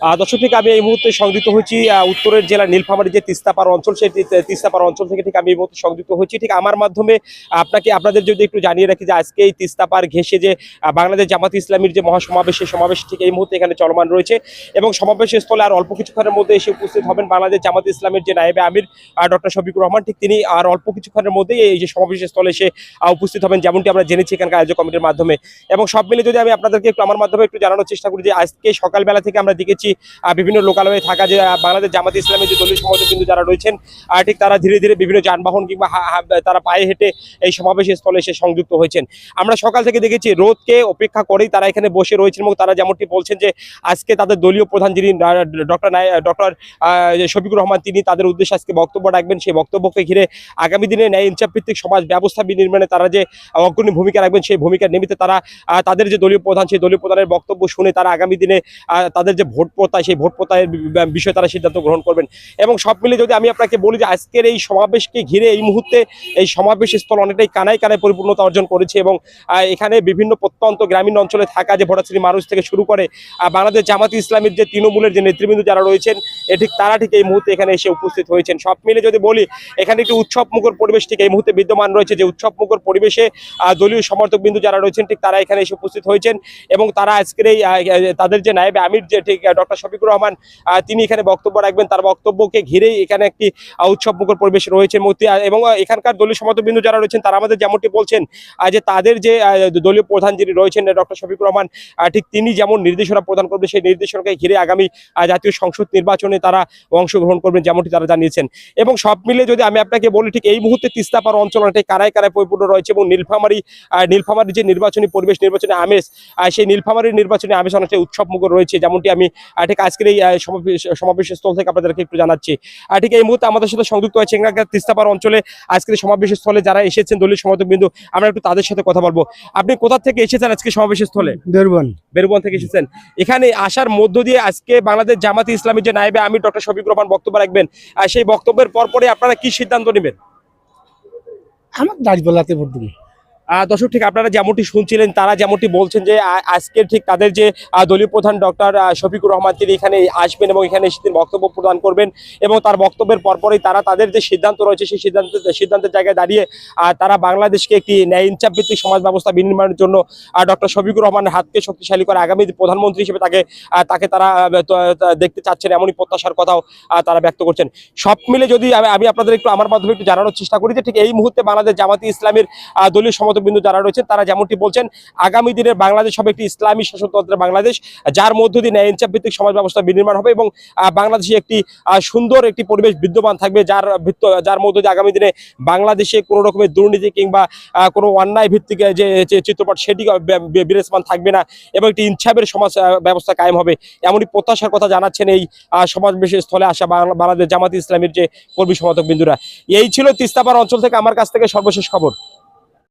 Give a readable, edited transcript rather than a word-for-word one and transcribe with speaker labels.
Speaker 1: দর্শক ঠিক আমি এই মুহূর্তে সংযুক্ত হয়েছি উত্তরের জেলার নীলফামারী যে তিস্তাপাড়া অঞ্চল, সেই তিস্তাপাড়া অঞ্চল থেকে ঠিক আমি এই মুহূর্তে সংযুক্ত হয়েছি। ঠিক আমার মাধ্যমে আপনাদের যদি একটু জানিয়ে রাখি যে আজকে এই তিস্তাপাড় ঘেঁষে যে বাংলাদেশ জামাত ইসলামীর যে মহাসমাবেশ, সেই সমাবেশ ঠিক এই মুহূর্তে এখানে চলমান রয়েছে এবং সমাবেশের স্থলে আর অল্প কিছুক্ষণের মধ্যে এসে উপস্থিত হবেন বাংলাদেশ জামাত ইসলামের যে নায়েবে আমির ডক্টর শফিকুর রহমান। ঠিক তিনি আর অল্প কিছুক্ষণের মধ্যেই এই যে সমাবেশের স্থলে এসে উপস্থিত হবেন, যেমনটি আমরা জেনেছি এখানকার আয়োজক কমিটির মাধ্যমে। এবং সব মিলে যদি আমি আপনাদেরকে একটু আমার মাধ্যমে একটু জানানোর চেষ্টা করি যে আজকে সকালবেলা থেকে আমরা দেখেছি বিভিন্ন লোকালয়ে থাকা যে বাংলাদেশ জামাত ইসলামের যে দলীয় সমর্থকবৃন্দ যারা রয়েছেন ঠিক তারা ধীরে ধীরে বিভিন্ন যানবাহন কিংবা তারা পায়ে হেঁটে এই সমাবেশের স্থলে এসে সংযুক্ত হয়েছেন। আমরা সকাল থেকে দেখেছি রোদকে উপেক্ষা করেই তারা এখানে বসে রয়েছেন এবং তারা যেমনটি বলছেন যে আজকে তাদের দলীয় প্রধান যিনি ডক্টর শফিকুর রহমান, তিনি তাদের উদ্দেশ্যে আজকে বক্তব্য রাখবেন। সেই বক্তব্যকে ঘিরে আগামী দিনে ন্যায় ইনসাফ ভিত্তিক সমাজ ব্যবস্থা বিনির্মাণে তারা যে অগ্রণী ভূমিকা রাখবেন, সেই ভূমিকার নিমিত্তে তারা তাদের যে দলীয় প্রধান, সেই দলীয় প্রধানের বক্তব্য শুনে তারা আগামী দিনে তাদের যে ভোট প্রত্যায়, সেই ভোট প্রত্যায়ের বিষয়ে তারা সিদ্ধান্ত গ্রহণ করবেন। এবং সব মিলে যদি আমি আপনাকে বলি যে আজকের এই সমাবেশকে ঘিরে এই মুহূর্তে এই সমাবেশ স্থল অনেকটাই কানায় কানায় পরিপূর্ণতা অর্জন করেছে এবং এখানে বিভিন্ন প্রত্যন্ত গ্রামীণ অঞ্চলে থাকা যে ভোটাশ্রী মানুষ থেকে শুরু করে বাংলাদেশ জামাত ইসলামীর যে তৃণমূলের যে নেতৃবৃন্দ যারা রয়েছেন তারা ঠিক এই মুহূর্তে এখানে এসে উপস্থিত হয়েছেন। সব মিলে যদি বলি এখানে একটি উৎসব মুখর পরিবেশ ঠিক এই মুহূর্তে বিদ্যমান রয়েছে, যে উৎসব মুখর পরিবেশে দলীয় সমর্থক বিন্দু যারা রয়েছেন ঠিক তারা এখানে এসে উপস্থিত হয়েছেন এবং তারা আজকের এই তাদের যে নায়েবে আমির যে ঠিক ডক্টর শফিকুর রহমান, তিনি এখানে বক্তব্য রাখবেন। তার বক্তব্যকে ঘিরেই এখানে একটি উৎসব মুখর পরিবেশ রয়েছে এবং এখানকার দলীয় সমর্থক বিন্দু যারা রয়েছেন তারা আমাদের যেমনটি বলছেন যে তাদের যে দলীয় প্রধান যিনি রয়েছেন ডক্টর শফিকুর রহমান, ঠিক তিনি যেমন নির্দেশনা প্রদান করবেন, সেই নির্দেশনাকে ঘিরে আগামী জাতীয় সংসদ নির্বাচনে তারা অংশগ্রহণ করবেন, যেমনটি তারা জানিয়েছেন। এবং সব মিলে যদি আমি আপনাকে বলি ঠিক এই মুহূর্তে তিস্তাপাড়া অঞ্চল অনেকটাই কারায় কারায় পরিপূর্ণ রয়েছে এবং নীলফামারী যে নির্বাচনী পরিবেশ, নির্বাচনী আমেজ, সেই নীলফামারীর নির্বাচনী আমেজ অনেকটাই উৎসব মুখর রয়েছে, যেমনটি আমি ঠিক আজকের এই সমাবেশের স্থল থেকে আপনাদেরকে একটু জানাচ্ছি। ঠিক এই মুহূর্তে আমাদের সাথে সংযুক্ত হয়েছে তিস্তাপাড়া অঞ্চলে আজকের সমাবেশের স্থলে যারা এসেছেন দলীয় সমর্থক বিন্দু, আমরা একটু তাদের সাথে কথা বলবো। আপনি কোথা থেকে এসেছেন আজকে সমাবেশের স্থলে? বেরুবন থেকে এসেছেন। এখানে আসার মধ্য দিয়ে আজকে বাংলাদেশ জামাত ইসলামীর যে নায়েবে আমির ডক্টর শফিকুর রহমান বক্তব্য রাখবেন, সেই বক্তব্যের পরপরই আপনারা কি সিদ্ধান্ত নেবেন?
Speaker 2: আমার দাঁড়িপাল্লাতে ভোট দিবি।
Speaker 1: দর্শক ঠিক আপনারা যেমনটি শুনছিলেন, তারা যেমনটি বলছেন যে আজকে ঠিক তাদের যে দলীয় প্রধান ডক্টর শফিকুর রহমান, তিনি এখানে আসবেন এবং এখানে এসে তিনি বক্তব্য প্রদান করবেন এবং তার বক্তব্যের পরপরই তারা তাদের যে সিদ্ধান্ত রয়েছে সেই সিদ্ধান্তের জায়গায় দাঁড়িয়ে তারা বাংলাদেশকে একটি ন্যায় ইনসাফ ভিত্তিক সমাজ ব্যবস্থা বিনির্মাণের জন্য ডক্টর শফিকুর রহমানের হাতকে শক্তিশালী করে আগামী প্রধানমন্ত্রী হিসেবে তাকে তারা দেখতে চাচ্ছেন, এমনই প্রত্যাশার কথাও তারা ব্যক্ত করছেন। সব মিলে যদি আমি আপনাদের একটু আমার মাধ্যমে একটু জানানোর চেষ্টা করি যে ঠিক এই মুহূর্তে বাংলাদেশ জামাত ইসলামের দলীয় বিন্দু যারা রয়েছেন তারা যেমনটি বলছেন আগামী দিনের বাংলাদেশ হবে একটি ইসলামী শাসনতন্ত্রের বাংলাদেশ, যার মধ্য দিয়ে ন্যায় ইনসাফ ভিত্তিক সমাজ ব্যবস্থা বিনির্মাণ হবে এবং বাংলাদেশে একটি সুন্দর একটি পরিবেশ বিদ্যমান থাকবে, যার মধ্য দিয়ে আগামী দিনে বাংলাদেশে কোনো রকমের দুর্নীতি কিংবা কোনো অন্যায় ভিত্তিক যে চিত্রপট সেটি বিরাজমান থাকবে না এবং একটি ইনসাফের সমাজ ব্যবস্থা কায়েম হবে, এমনই প্রত্যাশার কথা জানাচ্ছেন এই সমাবেশের স্থলে আসা বাংলাদেশ জামাত ইসলামের যে কর্মী সমর্থক বিন্দুরা। এই ছিল তিস্তাপাড়া অঞ্চল থেকে আমার কাছ থেকে সর্বশেষ খবর।